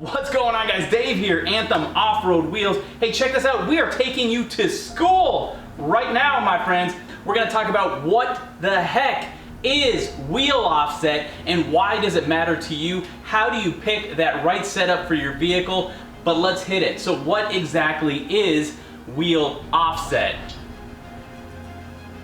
What's going on, guys? Dave here, Anthem Off-Road Wheels. Hey, check this out. We are taking you to school right now, my friends. We're going to talk about what the heck is wheel offset and why does it matter to you? How do you pick that right setup for your vehicle? But let's hit it. So what exactly is wheel offset?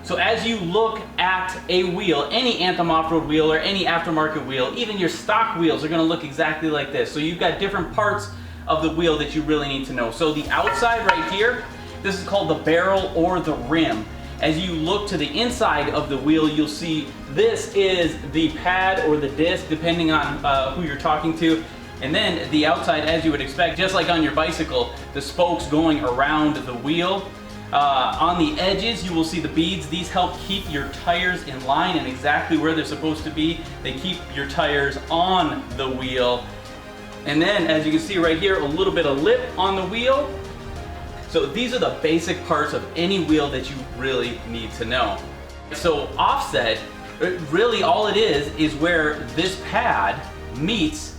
So as you look at a wheel, any Anthem off-road wheel or any aftermarket wheel, even your stock wheels are going to look exactly like this. So you've got different parts of the wheel that you really need to know. So the outside right here, this is called the barrel or the rim. As you look to the inside of the wheel, you'll see this is the pad or the disc, depending on who you're talking to. And then the outside, as you would expect, just like on your bicycle, the spokes going around the wheel. On the edges, you will see the beads. These help keep your tires in line and exactly where they're supposed to be. They keep your tires on the wheel. And then, as you can see right here, a little bit of lip on the wheel. So these are the basic parts of any wheel that you really need to know. So offset, really all it is where this pad meets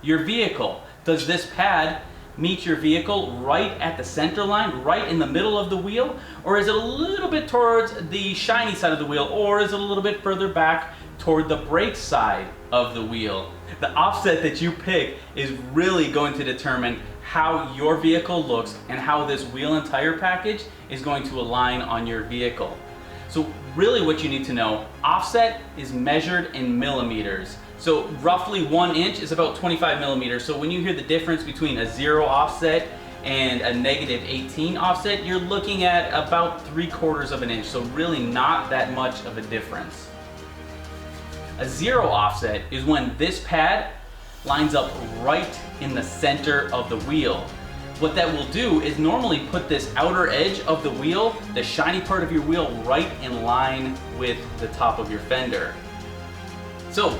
your vehicle. Does this pad meet your vehicle right at the center line, right in the middle of the wheel? Or is it a little bit towards the shiny side of the wheel? Or is it a little bit further back toward the brake side of the wheel? The offset that you pick is really going to determine how your vehicle looks and how this wheel and tire package is going to align on your vehicle. So really what you need to know, offset is measured in millimeters. So roughly 1 inch is about 25 millimeters. So when you hear the difference between a 0 offset and a -18 offset, you're looking at about 3/4 of an inch. So really not that much of a difference. A 0 offset is when this pad lines up right in the center of the wheel. What that will do is normally put this outer edge of the wheel, the shiny part of your wheel, right in line with the top of your fender. So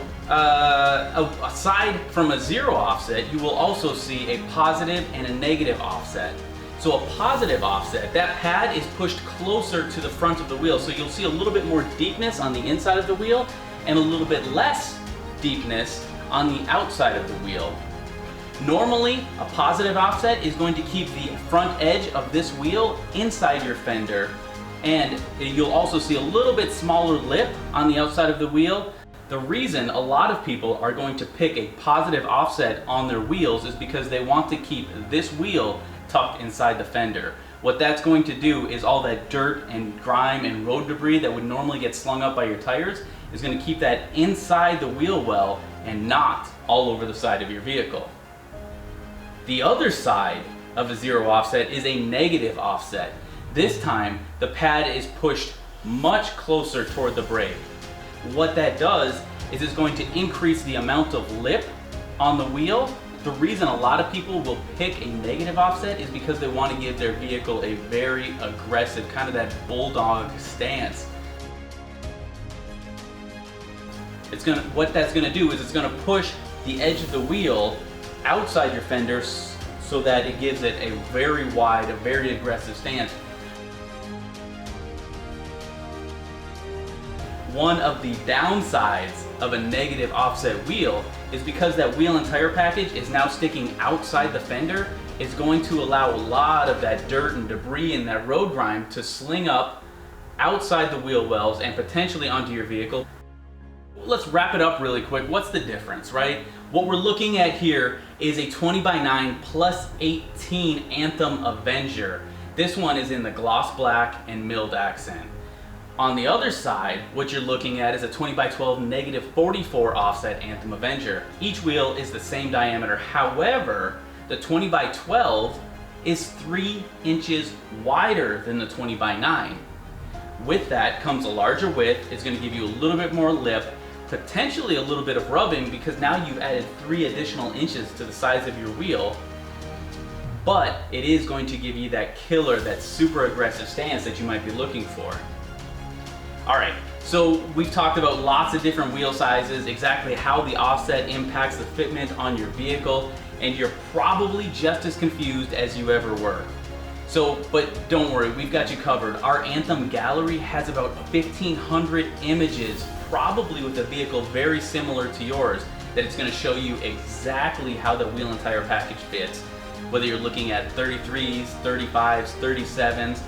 aside from a 0 offset, you will also see a positive and a negative offset. So a positive offset, that pad is pushed closer to the front of the wheel, so you'll see a little bit more deepness on the inside of the wheel and a little bit less deepness on the outside of the wheel. Normally, a positive offset is going to keep the front edge of this wheel inside your fender, and you'll also see a little bit smaller lip on the outside of the wheel. The reason a lot of people are going to pick a positive offset on their wheels is because they want to keep this wheel tucked inside the fender. What that's going to do is all that dirt and grime and road debris that would normally get slung up by your tires is going to keep that inside the wheel well and not all over the side of your vehicle. The other side of a 0 offset is a negative offset. This time the pad is pushed much closer toward the brake. What that does is it's going to increase the amount of lip on the wheel. The reason a lot of people will pick a negative offset is because they want to give their vehicle a very aggressive, kind of that bulldog stance. What that's going to do is it's going to push the edge of the wheel outside your fender so that it gives it a very wide, a very aggressive stance. One of the downsides of a negative offset wheel is because that wheel and tire package is now sticking outside the fender, it's going to allow a lot of that dirt and debris and that road grime to sling up outside the wheel wells and potentially onto your vehicle. Let's wrap it up really quick. What's the difference, right? What we're looking at here is a 20x9 +18 Anthem Avenger. This one is in the gloss black and milled accent. On the other side, what you're looking at is a 20x12 -44 offset Anthem Avenger. Each wheel is the same diameter. However, the 20x12 is 3 inches wider than the 20x9. With that comes a larger width. It's going to give you a little bit more lip, potentially a little bit of rubbing because now you've added 3 additional inches to the size of your wheel. But it is going to give you that killer, that super aggressive stance that you might be looking for. Alright, so we've talked about lots of different wheel sizes, exactly how the offset impacts the fitment on your vehicle, and you're probably just as confused as you ever were. So, but don't worry, we've got you covered. Our Anthem Gallery has about 1,500 images, probably with a vehicle very similar to yours. that it's going to show you exactly how the wheel and tire package fits. Whether you're looking at 33s, 35s, 37s,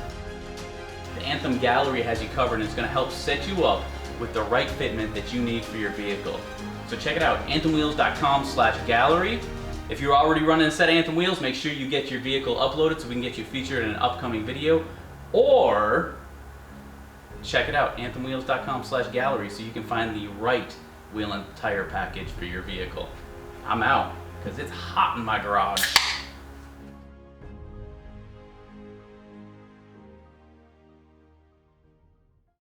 the Anthem Gallery has you covered, and it's going to help set you up with the right fitment that you need for your vehicle. So check it out, anthemwheels.com/gallery. If you're already running a set of Anthem wheels, make sure you get your vehicle uploaded so we can get you featured in an upcoming video. Or check it out, anthemwheels.com/gallery, so you can find the right wheel and tire package for your vehicle. I'm out, because it's hot in my garage.